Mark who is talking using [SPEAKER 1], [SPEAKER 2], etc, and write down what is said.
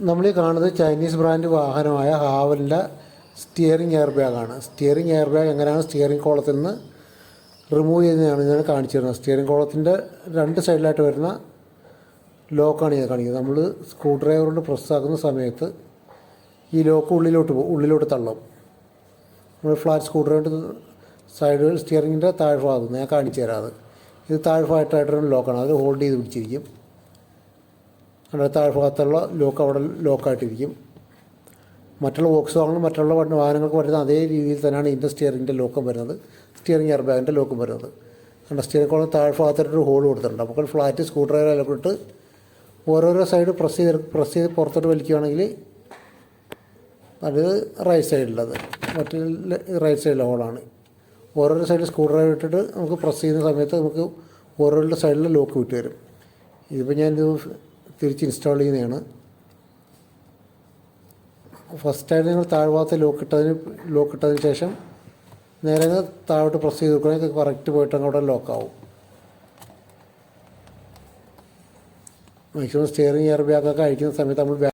[SPEAKER 1] നമ്മൾ ഈ കാണുന്നത് ചൈനീസ് ബ്രാൻഡ് വാഹനമായ ഹാവലിൻ്റെ സ്റ്റിയറിംഗ് എയർ ബാഗാണ്. സ്റ്റിയറിംഗ് എയർ ബാഗ് എങ്ങനെയാണ് സ്റ്റിയറിംഗ് കോളത്തിൽ നിന്ന് റിമൂവ് ചെയ്യുന്നതാണ് ഞാൻ കാണിച്ചു തരുന്നത്. സ്റ്റിയറിംഗ് കോളത്തിൻ്റെ രണ്ട് സൈഡിലായിട്ട് വരുന്ന ലോക്കാണ് ഞാൻ കാണിക്കുന്നത്. നമ്മൾ സ്ക്രൂ ഡ്രൈവർ കൊണ്ട് പ്രസ്സാക്കുന്ന സമയത്ത് ഈ ലോക്ക് ഉള്ളിലോട്ട് തള്ളും. നമ്മൾ ഫ്ലാറ്റ് സ്ക്രൂ ഡ്രൈവർ സൈഡ് സ്റ്റിയറിങ്ങിൻ്റെ താഴ്ഭാഗത്ത് ഞാൻ കാണിച്ചു തരാം. ഇത് താഴ്ഭാഗത്തായിട്ടൊരു ലോക്കാണ്. അത് ഹോൾഡ് ചെയ്ത് പിടിച്ചിരിക്കും. അതിൻ്റെ താഴ്ഭാഗത്തുള്ള ലോക്ക് അവിടെ ലോക്കായിട്ടിരിക്കും. മറ്റുള്ള ബോക്സ് വാങ്ങുന്ന മറ്റുള്ള വാഹനങ്ങൾക്ക് വരുന്ന അതേ രീതിയിൽ തന്നെയാണ് ഇതിൻ്റെ സ്റ്റിയറിങ്ങിൻ്റെ ലോക്കും വരുന്നത്, സ്റ്റിയറിംഗ് എയർ ബാഗിൻ്റെ ലോക്കും വരുന്നത്. കാരണം സ്റ്റിയറിംഗ് കോളം താഴ്ഭാഗത്തായിട്ടൊരു ഹോൾ കൊടുത്തിട്ടുണ്ട്. അപ്പോൾ ഫ്ലാറ്റ് സ്ക്രൂ ഡ്രൈവർ അതിലൊക്കെ ഇട്ട് ഓരോരോ സൈഡ് പ്രസ് ചെയ്ത് പുറത്തോട്ട് വലിക്കുകയാണെങ്കിൽ അത് റൈറ്റ് സൈഡിലത്, മറ്റേ റൈറ്റ് സൈഡിലെ ഹോളാണ്. ഓരോരോ സൈഡിൽ സ്ക്രൂ ഡ്രൈവർ ഇട്ടിട്ട് നമുക്ക് പ്രസ് ചെയ്യുന്ന സമയത്ത് നമുക്ക് ഓരോരോ സൈഡിൽ ലോക്ക് വിട്ട് വരും. ഇതിപ്പോൾ ഞാനിത് തിരിച്ച് ഇൻസ്റ്റാൾ ചെയ്യുന്നതാണ്. ഫസ്റ്റായിട്ട് നിങ്ങൾ താഴ്ഭാഗത്ത് ലോക്ക് ഇട്ടതിന് ശേഷം നേരെ താഴോട്ട് പ്രസ് ചെയ്ത് കൊടുക്കുകയാണെങ്കിൽ കറക്റ്റ് പോയിട്ട് അങ്ങോട്ട് ലോക്കാവും. മാക്സിമം സ്റ്റിയറിംഗ് എയർ ബാഗൊക്കെ അഴിക്കുന്ന സമയത്ത് നമ്മൾ